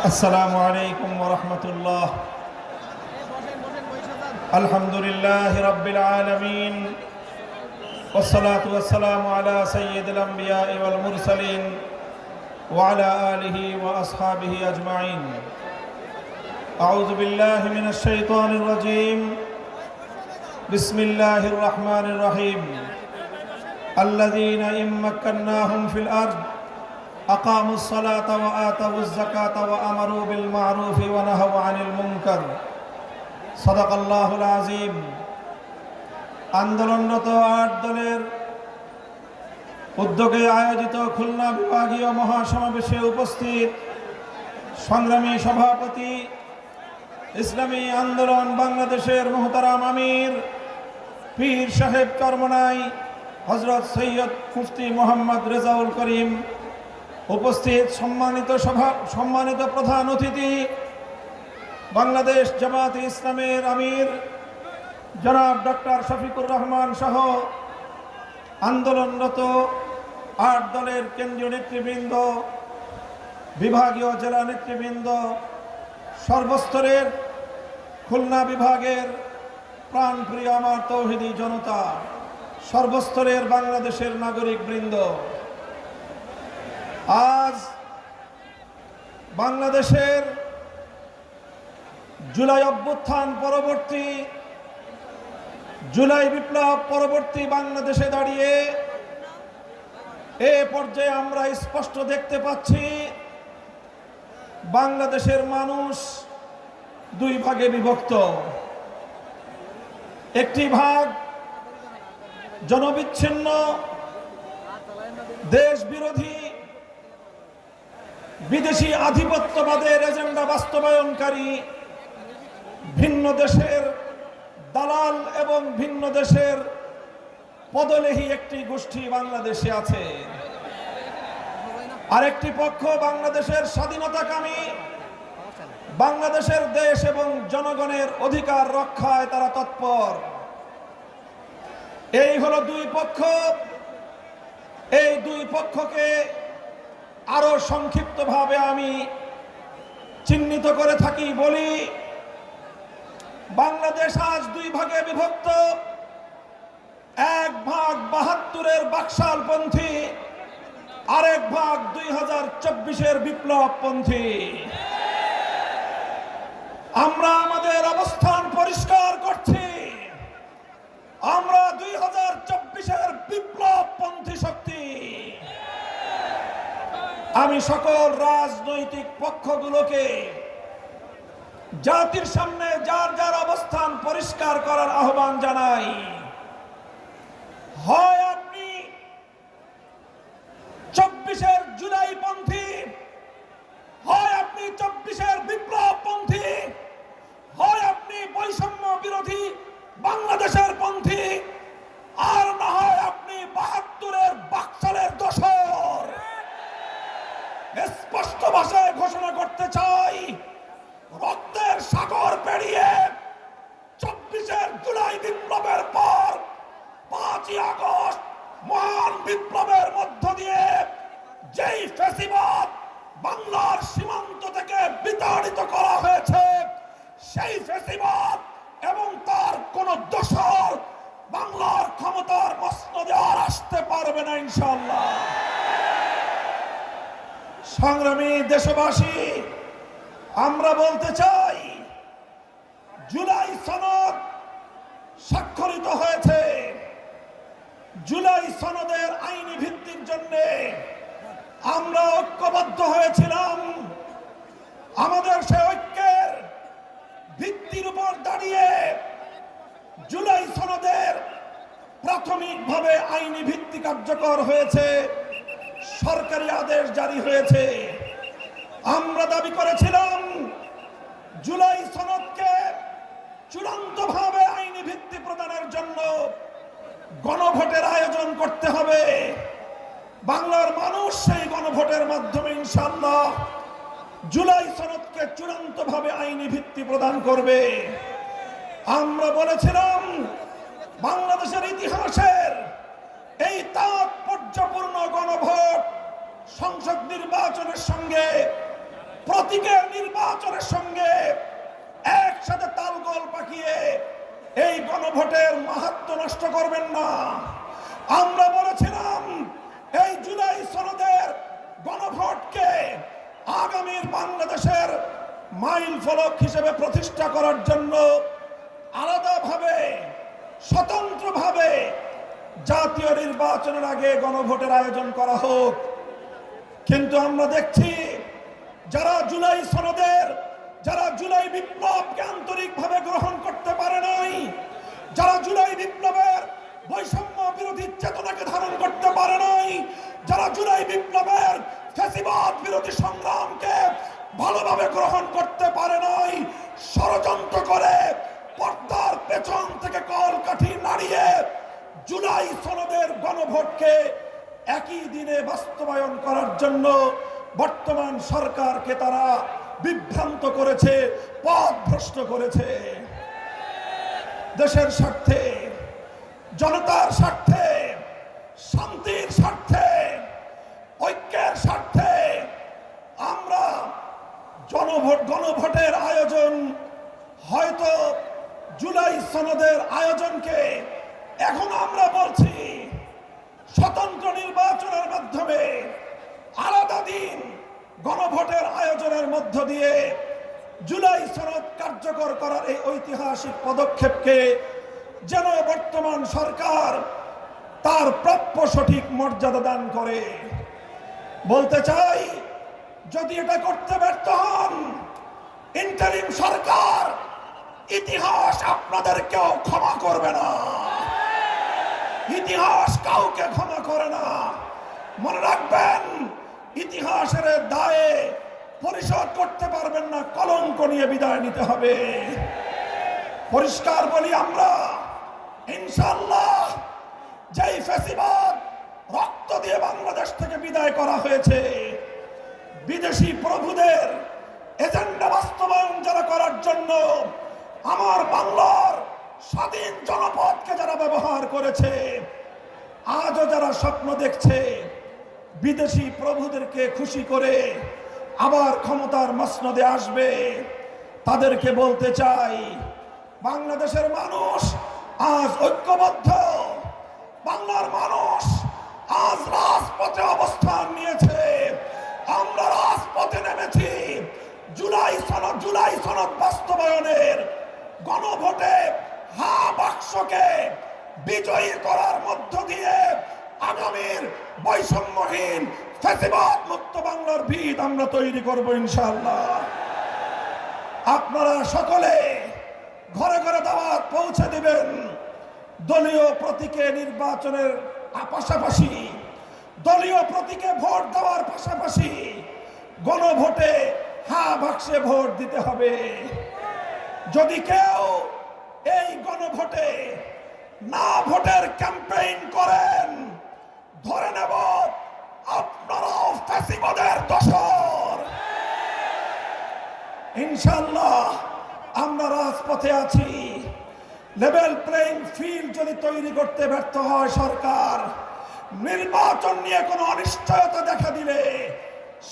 السلام عليكم ورحمة الله. الحمد لله رب العالمين والصلاة والسلام على سيد الأنبياء والمرسلين وعلى آله وأصحابه أجمعين. أعوذ بالله من الشيطان الرجيم. بسم الله الرحمن الرحيم. الذين إن مكناهم في الأرض أقاموا الصلاة وآتوا الزكاة وأمروا بالمعروف ونهوا عن المنكر. صدق الله العظيم. আন্দোলনরত ৮ দলের উদ্যোগে আয়োজিত খুলনা বিভাগীয় মহাসমাবেশে উপস্থিত সংগ্রামী সভাপতি, ইসলামী আন্দোলন বাংলাদেশের মোহতারাম আমির পীর সাহেব চরমনাই হযরত সৈয়দ মুফতি মোহাম্মদ রেজাউল করিম, উপস্থিত সম্মানিত প্রধান অতিথি বাংলাদেশ জামায়াতে ইসলামের আমির জনাব ডক্টর শফিকুর রহমান সহ আন্দোলনরত ৮ দলের কেন্দ্রীয় নেতৃবৃন্দ, বিভাগীয় জেলা নেতৃবৃন্দ, সর্বস্তরের খুলনা বিভাগের প্রাণপ্রিয় আমার তৌহিদি জনতা, সর্বস্তরের বাংলাদেশের নাগরিক বৃন্দ, আজ বাংলাদেশের জুলাই অভ্যুত্থান পরবর্তী, জুলাই বিপ্লব পরবর্তী বাংলাদেশে দাঁড়িয়ে এ পর্যায়ে আমরা স্পষ্ট দেখতে পাচ্ছি বাংলাদেশের মানুষ দুই ভাগে বিভক্ত। একটি ভাগ জনবিচ্ছিন্ন, দেশ বিরোধী, বিদেশি আধিপত্যবাদের এজেন্ডা বাস্তবায়নকারী, ভিন্ন দেশের দালাল এবং ভিন্ন দেশের পদলেহী একটি গোষ্ঠী বাংলাদেশে আছে। আরেকটি পক্ষ বাংলাদেশের স্বাধীনতাকামী, বাংলাদেশের দেশ এবং জনগণের অধিকার রক্ষায় তারা তৎপর। এই হলো দুই পক্ষ। এই দুই পক্ষকে আরো সংক্ষিপ্তভাবে আমি চিহ্নিত করে থাকি বলি, বাংলাদেশ আজ দুই ভাগে বিভক্ত। এক ভাগ ৭২-এর বাকশালপন্থী, আরেক ভাগ ২০২৪-এর বিপ্লবপন্থী। আমরা আমাদের অবস্থান পরিষ্কার করছি, আমরা ২০২৪-এর বিপ্লবপন্থী শক্তি। আমি সকল রাজনৈতিক পক্ষগুলোকে জাতির সামনে যার যার অবস্থান পরিষ্কার করার আহ্বান জানাই। হয় আপনি ২৪-এর জুলাইপন্থী, হয় আপনি ২৪-এর বিপ্লবপন্থী, হয় আপনি বৈষম্য বিরোধী বাংলাদেশের পন্থী, আর না হয় আপনি ৭২-এর বাকশালের দোসর। স্পষ্ট ভাষায় ঘোষণা করতে চাই, রক্তের সাগর পেরিয়ে ২৪-এর জুলাই বিপ্লবের পর ৫ই আগস্ট মহান বিপ্লবের মধ্য দিয়ে যেই ফ্যাসিবাদ বাংলার সীমান্ত থেকে বিতাড়িত করা হয়েছে, সেই ফ্যাসিবাদ এবং তার কোন দোসর বাংলার ক্ষমতার মসনদে আর আসতে পারবে না ইনশাআল্লাহ। সংগ্রামী দেশবাসী, আমরা বলতে চাই, জুলাই সনদ স্বাক্ষরিত হয়েছে। জুলাই সনদের আইনি ভিত্তির জন্য আমরা ঐক্যবদ্ধ হয়েছিলাম। আমাদের সে ঐক্যের ভিত্তির উপর দাঁড়িয়ে জুলাই সনদের প্রাথমিকভাবে আইনি ভিত্তি কার্যকর হয়েছে, সরকারি আদেশ জারি হয়েছে। আমরা দাবি করেছিলাম জুলাই সনদকে চূড়ান্তভাবে আইনি ভিত্তি প্রদানের জন্য গণভোটের আয়োজন করতে হবে। বাংলার মানুষ সেই গণভোটের মাধ্যমে ইনশাআল্লাহ জুলাই সনদকে চূড়ান্তভাবে আইনি ভিত্তি প্রদান করবে। আমরা বলেছিলাম বাংলাদেশের ইতিহাসের এই তাৎপর্যপূর্ণ গণভোট সংসদ নির্বাচনের সঙ্গে প্রতীকের নির্বাচনের সঙ্গে একসাথে তালগোল পাকিয়ে এই গণভোটের মাহাত্ম্য নষ্ট করবেন না। আমরা বলেছিলাম এই জুলাই সনদের গণভোটকে আগামীর বাংলাদেশের মাইল ফলক হিসেবে প্রতিষ্ঠা করার জন্য আলাদাভাবে স্বতন্ত্রভাবে জাতীয় নির্বাচনের আগে গণভোটের আয়োজন করা হোক। কিন্তু আমরা দেখছি যারা জুলাই বিপ্লবকে আন্তরিকভাবে গ্রহণ করতে পারে নাই, যারা জুলাই বিপ্লবের বৈষম্য বিরোধী চেতনাকে ধারণ করতে পারে নাই, যারা জুলাই বিপ্লবের ফ্যাসিবাদ বিরোধী সংগ্রামকে ভালোভাবে গ্রহণ করতে পারে নাই, ষড়যন্ত্র করে পর্দার পেছন থেকে কলকাঠি নাড়িয়ে জুলাই সনদের গণভোটকে একই দিনে বাস্তবায়ন করার জন্য বর্তমান সরকারকে তারা বিভ্রান্ত করেছে, পথভ্রষ্ট করেছে। দেশের স্বার্থে, জনতার স্বার্থে, শান্তির স্বার্থে, ঐক্যের স্বার্থে আমরা গণভোটের আয়োজন, হয়তো জুলাই সনদের আয়োজনকে এখন আমরা বলছি স্বতন্ত্র নির্বাচনের মাধ্যমে আলাদা দিন গণভোটের আয়োজনের মধ্য দিয়ে জুলাই সনদ কার্যকর করার এই ঐতিহাসিক পদক্ষেপকে যেন বর্তমান সরকার তার প্রাপ্য সঠিক মর্যাদা দান করে। বলতে চাই, যদি এটা করতে ব্যর্থ হন, ইন্টারিম সরকার, ইতিহাস আপনাদেরকেও ক্ষমা করবে না। ইতিহাস কাউকে ক্ষমা করে না। মনে রাখবেন, ইতিহাসের দায়ে পরিশোধ করতে পারবেন না, কলঙ্ক নিয়ে বিদায় নিতে হবে। পরিষ্কার বলি, আমরা ইনশাআল্লাহ যেই ফ্যাসিবাদ রক্ত দিয়ে বাংলাদেশ থেকে বিদায় করা হয়েছে, বিদেশি প্রভুদের এজেন্ডা বাস্তবায়ন যারা করার জন্য আমার বাংলার স্বাধীন জনপদকে যারা ব্যবহার করেছে, আজও যারা স্বপ্ন দেখছে বিদেশি প্রভুদেরকে খুশি করে আবার ক্ষমতার মসনদে আসবে, তাদেরকে বলতে চাই, বাংলাদেশের মানুষ আজ ঐক্যবদ্ধ। বাংলার মানুষ আজ রাজপথে অবস্থান নিয়েছে। আমরা রাজপথে নেমেছি জুলাই সনদ বাস্তবায়নের গণভোটে হা বাক্সকে বিজয়ী করার মধ্য দিয়ে আগামীর বৈষম্যহীন ফ্যাসিবাদ মুক্ত বাংলার ভিত আমরা তৈরি করব ইনশাআল্লাহ। আপনারা সকলে ঘরে ঘরে দাওয়াত পৌঁছে দিবেন। দলীয় প্রতীকে নির্বাচনের পাশাপাশি, দলীয় প্রতীকে ভোট দেওয়ার পাশাপাশি গণভোটে হা বাক্সে ভোট দিতে হবে। যদি কেউ এই গণভোটে না ভোটের ক্যাম্পেইন করেন, ধরে নেব আপনারাও ফ্যাসিবাদের দোসর। ইনশাআল্লাহ আমরা রাজপথে আছি। লেভেল প্লেইং ফিল্ড যদি তৈরি করতে ব্যর্থ হয় সরকার, নির্বাচন নিয়ে কোনো অনিশ্চয়তা দেখা দিলে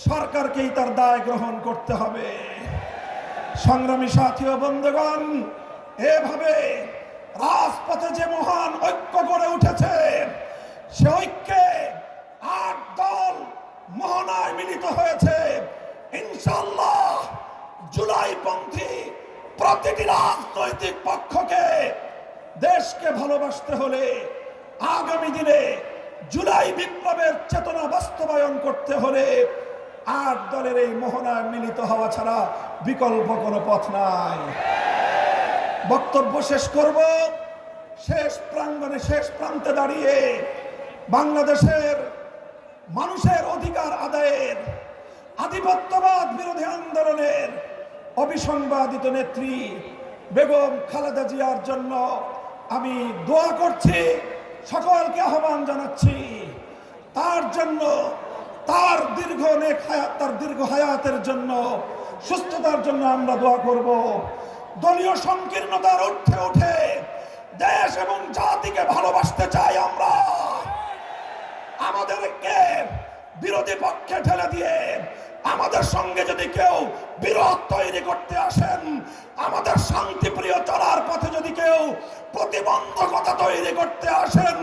সরকারকেই তার দায় গ্রহণ করতে হবে। সংগ্রামী সাথী ও বন্ধুগণ, এভাবে রাজপথে যে মহান ঐক্য গড়ে উঠেছে, সে ঐক্যে ৮ দল মোহনায় মিলিত হয়েছে। ইনশাআল্লাহ জুলাইপন্থী প্রতিটি রাজনৈতিক পক্ষকে দেশকে ভালোবাসতে হলে, আগামী দিনে জুলাই বিপ্লবের চেতনা বাস্তবায়ন করতে হলে ৮ দলের এই মোহনায় মিলিত হওয়া ছাড়া বিকল্প কোনো পথ নাই। বক্তব্য শেষ করব শেষ প্রাঙ্গণে, শেষ প্রান্তে দাঁড়িয়ে বাংলাদেশের মানুষের অধিকার আদায়ের, আধিপত্যবাদ বিরোধী আন্দোলনের অবিসংবাদিত নেত্রী বেগম খালেদা জিয়ার জন্য আমি দোয়া করছি, সকলকে আহ্বান জানাচ্ছি। তার জন্য, তার দীর্ঘ হায়াতের জন্য, সুস্থতার জন্য আমরা দোয়া করব। দলীয় সংকীর্ণতার ঊর্ধ্বে উঠে দেশ এবং জাতিকে ভালোবাসতে চাই আমরা। আমাদেরকে বিরোধী পক্ষে ঠেলে দিয়ে আমাদের সঙ্গে যদি কেউ বিরোধ তৈরি করতে আসেন, আমাদের শান্তিপ্রিয় চলার পথে যদি কেউ প্রতিবন্ধকতা তৈরি করতে আসেন,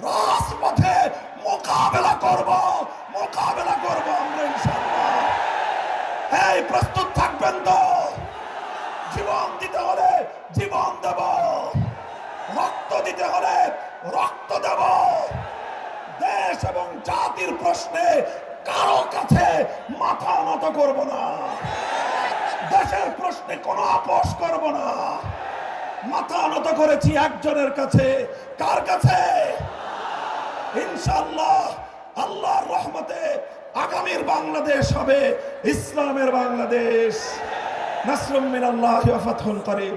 রাজপথে মোকাবেলা করব আমরা ইনশাআল্লাহ। এই প্রস্তুত থাকবেন তো? জীবন দিতে হলে জীবন দেব, রক্ত দিতে হলে রক্ত দেব। দেশ এবং জাতির প্রশ্নে কারো কাছে মাথা নত করব না, দেশের প্রশ্নে কোনো আপোষ করব না। মাথা নত করেছি একজনের কাছে। কার কাছে? ইনশাআল্লাহ আল্লাহর রহমতে আগামীর বাংলাদেশ হবে ইসলামের বাংলাদেশ। নাসরুম মিনাল্লাহি ওয়া ফাতহুন করিব।